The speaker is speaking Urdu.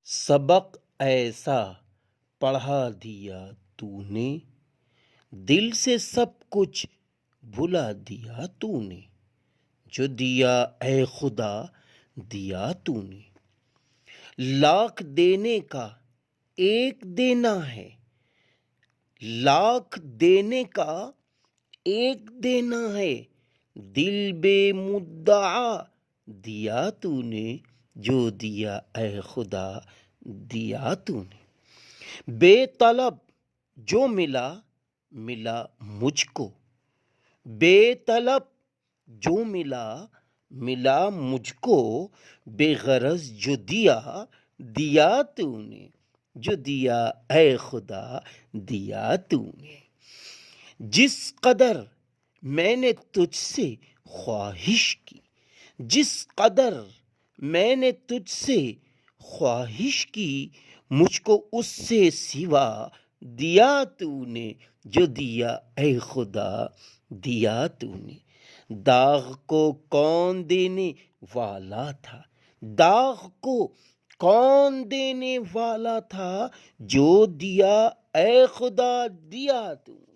سبق ایسا پڑھا دیا تو نے، دل سے سب کچھ بھلا دیا تو نے، جو دیا اے خدا دیا تو نے۔ لاکھ دینے کا ایک دینا ہے، لاکھ دینے کا ایک دینا ہے، دل بے مدعا دیا تو نے، جو دیا اے خدا دیا تو نے۔ بے طلب جو ملا ملا مجھ کو، بے طلب جو ملا ملا مجھ کو، بے غرض جو دیا دیا تو نے، جو دیا اے خدا دیا تو نے۔ جس قدر میں نے تجھ سے خواہش کی، جس قدر میں نے تجھ سے خواہش کی، مجھ کو اس سے سوا دیا تو نے، جو دیا اے خدا دیا تو نے۔ داغ کو کون دینے والا تھا، داغ کو کون دینے والا تھا، جو دیا اے خدا دیا تو نے۔